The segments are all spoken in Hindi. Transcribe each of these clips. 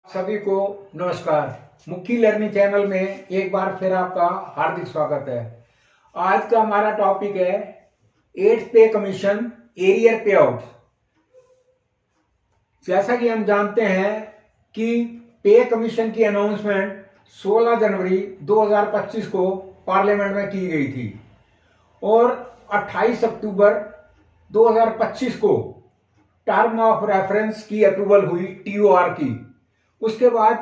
सभी को नमस्कार। मुक्की लर्निंग चैनल में एक बार फिर आपका हार्दिक स्वागत है। आज का हमारा टॉपिक है 8th पे कमीशन एरियर पे आउट। जैसा कि हम जानते हैं कि पे कमीशन की अनाउंसमेंट 16 जनवरी 2025 को पार्लियामेंट में की गई थी और 28 अक्टूबर 2025 को टर्म ऑफ रेफरेंस की अप्रूवल हुई टीओआर की। उसके बाद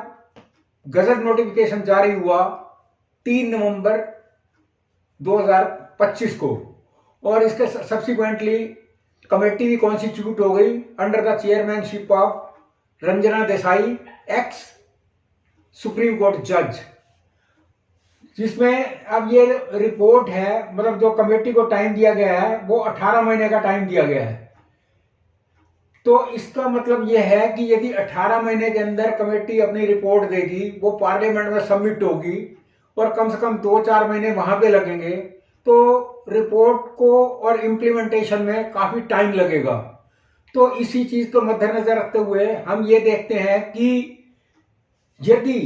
गजट नोटिफिकेशन जारी हुआ 3 नवंबर 2025 को और इसके सब्सिक्वेंटली कमेटी भी कॉन्स्टिट्यूट हो गई under the chairmanship of Ranjana Desai, x supreme court जज, जिसमें अब ये रिपोर्ट है, मतलब जो कमेटी को टाइम दिया गया है वो 18 महीने का टाइम दिया गया है। तो इसका मतलब यह है कि यदि 18 महीने के अंदर कमेटी अपनी रिपोर्ट देगी, वो पार्लियामेंट में सबमिट होगी और कम से कम 2-4 महीने वहां पे लगेंगे, तो रिपोर्ट को और इम्प्लीमेंटेशन में काफी टाइम लगेगा। तो इसी चीज को मद्देनजर रखते हुए हम ये देखते हैं कि यदि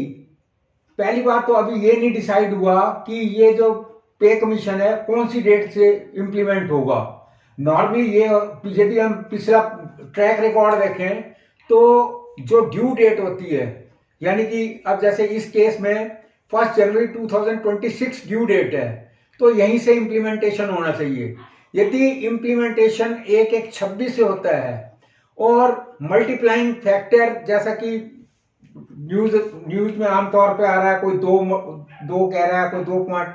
पहली बात तो अभी ये नहीं डिसाइड हुआ कि ये जो पे कमीशन है कौन सी डेट से इंप्लीमेंट होगा। नॉर्मली ये यदि हम पिछला ट्रैक रिकॉर्ड देखें तो जो ड्यू डेट होती है, यानी कि अब जैसे इस केस में 1 जनवरी 2026 ड्यू डेट है, तो यहीं से इंप्लीमेंटेशन होना चाहिए। यदि इंप्लीमेंटेशन 1/1/26 से होता है और मल्टीप्लाइंग फैक्टर जैसा कि न्यूज में आमतौर पे आ रहा है, कोई दो कह रहा है, कोई 2 पॉइंट,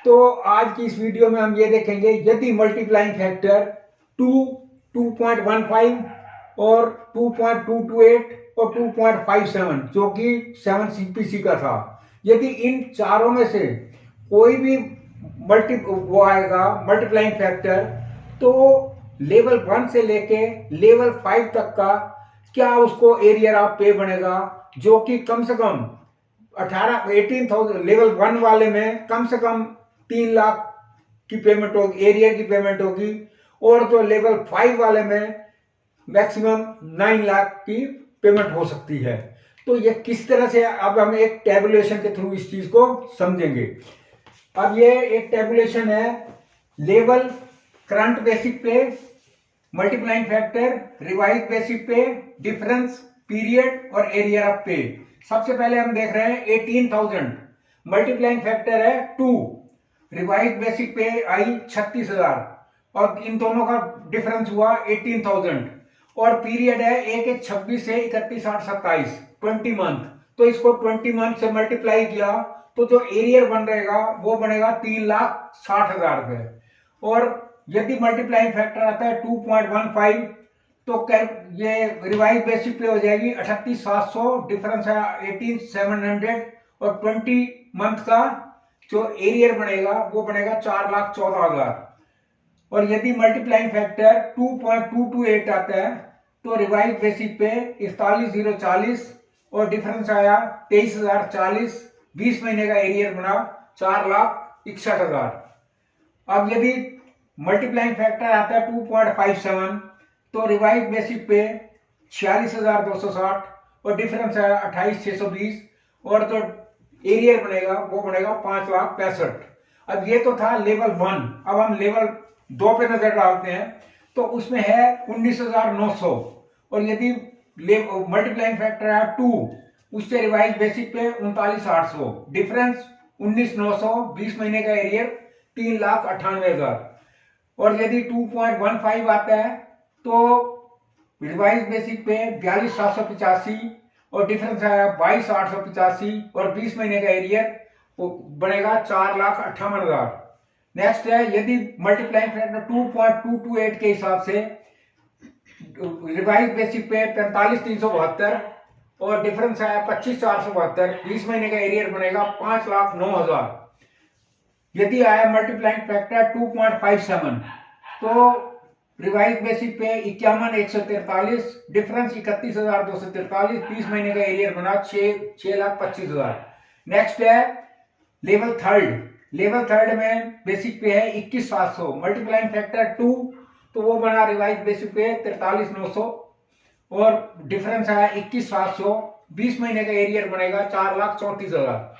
तो आज की इस वीडियो में हम ये देखेंगे यदि मल्टीप्लाइंग फैक्टर 2.15 और 2.228 और 2.57 जो कि 7 CPC का था, यदि इन चारों में से कोई भी मल्टीप्लाइंग फैक्टर, तो लेवल 1 से लेके लेवल 5 तक का क्या उसको एरियर ऑफ पे बनेगा, जो कि कम से कम 18,000 लेवल 1 वाले में कम से कम 3 लाख की पेमेंट होगी, एरियर की पेमेंट होगी, और जो लेवल 5 वाले में मैक्सिमम 9 लाख की पेमेंट हो सकती है। तो ये किस तरह से, अब हम एक टेबुलेशन के थ्रू इस चीज को समझेंगे। अब ये एक टेबुलेशन है, लेवल करंट बेसिक पे, मल्टीप्लाइंग फैक्टर, रिवाइज बेसिक पे, डिफरेंस, पीरियड और एरियर ऑफ पे। सबसे पहले हम देख रहे हैं 18,000, मल्टीप्लाइंग फैक्टर है 2, रिवाइज बेसिक पे आई 36,000 और इन दोनों का डिफरेंस हुआ 18,000 और पीरियड है 1/1/26 से 31/8/27 20 मंथ। तो इसको 20 मंथ से मल्टीप्लाई किया तो जो एरियर बन रहेगा वो बनेगा 3,60,000 रुपए। और यदि मल्टीप्लाइंग फैक्टर आता है 2.15 तो ये रिवाइज बेसिक पे हो जाएगी 38,700, डिफरेंस है 18,700 और 20 मंथ का जो एरियर बनेगा वो बनेगा 4,14,000। और यदि मल्टीप्लाइंग फैक्टर 2.228 आता है तो रिवाइज बेसिक पे 41,040 और डिफरेंस आया 23,040, 20 महीने का एरियर बना 4,61,000। अब यदि मल्टीप्लाइंग फैक्टर आता है 2.57 तो रिवाइज बेसिक पे 46,260 और डिफरेंस आया 28,620 और जो एरियर बनेगा वो बनेगा 5,65,000। अब ये तो था लेवल 1। अब हम लेवल 2 पे नजर डालते हैं तो उसमें है 19,900 और यदि मल्टीप्लाइंग फैक्टर है 2, उससे रिवाइज बेसिक पे 39,800, डिफरेंस 19,900, 20 महीने का एरियर 3,98,000। और यदि 2.15 आता है तो रिवाइज बेसिक पे 42,785 और डिफरेंस आया 22,885 और 20 महीने का एरियर वो बनेगा 4,58,000। नेक्स्ट है, यदि मल्टीप्लाइंग फैक्टर 2.228 के हिसाब से रिवाइज बेसिक पे 45,372 और डिफरेंस आया 25,472, 20 महीने का एरियर बनेगा 5,09,000। यदि आया मल्टीप्लाइंग फैक्टर 2.57 तो रिवाइज बेसिक पे 51,143, डिफरेंस 31,243, 20 महीने का एरियर बना 6,25,000। नेक्स्ट है लेवल थर्ड में बेसिक पे है 21,700, मल्टीप्लाइंग फैक्टर 2 तो वो बना रिवाइज बेसिक पे 43,900 और डिफरेंस आया 21,700, 20 महीने का एरियर बनेगा 4,34,000।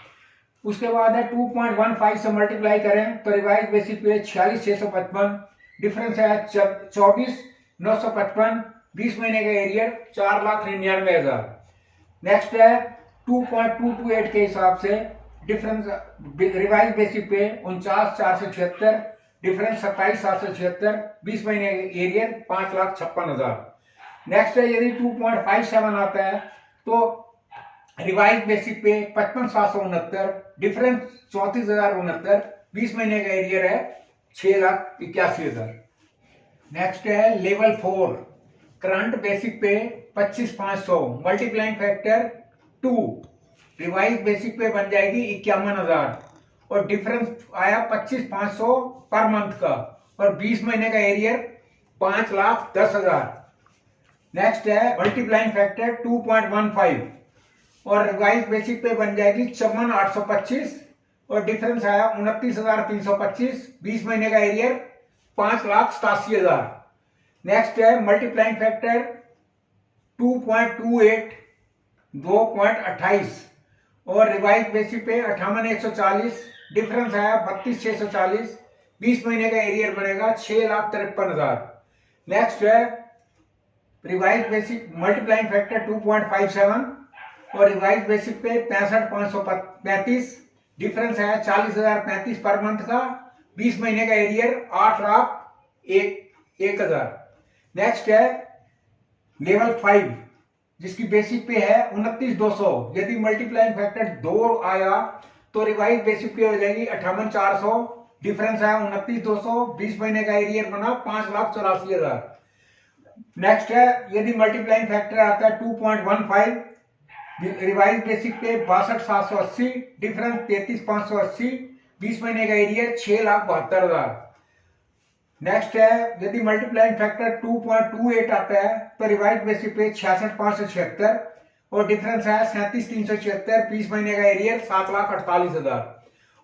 उसके बाद है 2.15 से मल्टीप्लाई करें तो रिवाइज बेसिस पे 46,655, डिफरेंस है 24,955, 20 महीने का एरियर 4,99,000। नेक्स्ट है 2.228 के हिसाब से डिफरेंस रिवाइज बेसिस पे 49,476, डिफरेंस 27,776, 20 महीने का एरियर 5,56,000। नेक्स्ट है यदि 2.57 आता है तो रिवाइज बेसिक पे 55,769, डिफरेंस 34,069, 20 महीने का एरियर है 6,81,000। नेक्स्ट है लेवल 4 करंट बेसिक पे 25,500, मल्टीप्लाइंग फैक्टर 2, रिवाइज बेसिक पे बन जाएगी 51,000 और डिफरेंस आया 25,500 पर मंथ का और 20 महीने का एरियर 5,10,000। नेक्स्ट है मल्टीप्लाइंग फैक्टर 2.15 और रिवाइज बेसिक पे बन जाएगी 54,825 और डिफरेंस आया 29,325, 20 महीने का एरियर 5,87,000। नेक्स्ट है मल्टीप्लाइंग फैक्टर 2.28 2.28 और रिवाइज बेसिक पे 58,140, डिफरेंस आया 32,640, 20 महीने का एरियर बनेगा 6,53,000। नेक्स्ट है रिवाइज बेसिक मल्टीप्लाइंग फैक्टर 2.57 और रिवाइज बेसिक पे 65,535, डिफरेंस है 40,035 पर मंथ का, 20 महीने का एरियर 8,01,000। नेक्स्ट है लेवल 5 जिसकी बेसिक पे है 29,200, यदि मल्टीप्लाइंग फैक्टर 2 आया तो रिवाइज बेसिक पे हो जाएगी 58,400, डिफरेंस है 29,200, 20 महीने का एरियर बना 5,84,000। नेक्स्ट है यदि मल्टीप्लाइंग फैक्टर आता है 2.15, रिवाइज बेसिक पे 62,780, डिफरेंस 33,580, 20 महीने का एरियर 6,72,000। नेक्स्ट है यदि मल्टीप्लाइंग फैक्टर 2.28 आता है तो रिवाइज बेसिक पे 66,576 और डिफरेंस है 37,376, 20 महीने का एरियर 7,48,000।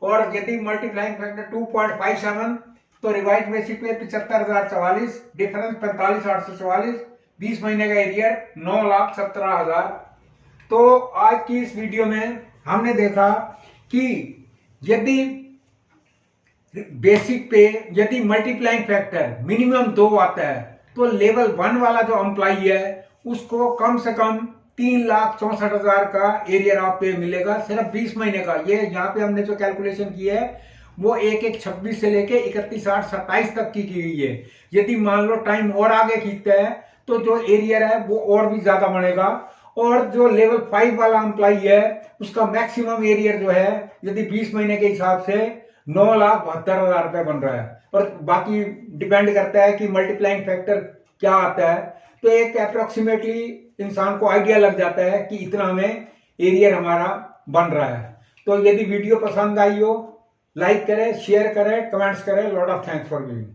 और यदि मल्टीप्लाइंग फैक्टर 2.57 तो रिवाइज बेसिक पे 75,044, डिफरेंस 45,844, 20 महीने का एरियर 9,17,000। तो आज की इस वीडियो में हमने देखा कि यदि बेसिक पे यदि मल्टीप्लाइंग फैक्टर मिनिमम 2 आता है तो लेवल 1 वाला जो एम्प्लॉई है उसको कम से कम 3,64,000 का एरियर ऑफ पे मिलेगा सिर्फ 20 महीने का। ये यहाँ पे हमने जो कैलकुलेशन की है वो 1/1/26 से लेके 31/8/27 तक की हुई है। यदि मान लो टाइम और आगे खींचता है तो जो एरियर है वो और भी ज्यादा बनेगा। और जो लेवल 5 वाला एम्प्लॉई है उसका मैक्सिमम एरियर जो है यदि 20 महीने के हिसाब से 9,72,000 रुपए बन रहा है। और बाकी डिपेंड करता है कि मल्टीप्लाइंग फैक्टर क्या आता है, तो एक अप्रोक्सीमेटली इंसान को आइडिया लग जाता है कि इतना में एरियर हमारा बन रहा है। तो यदि वीडियो पसंद आई हो लाइक करें, शेयर करें, कमेंट्स करें। Lot of thanks for viewing.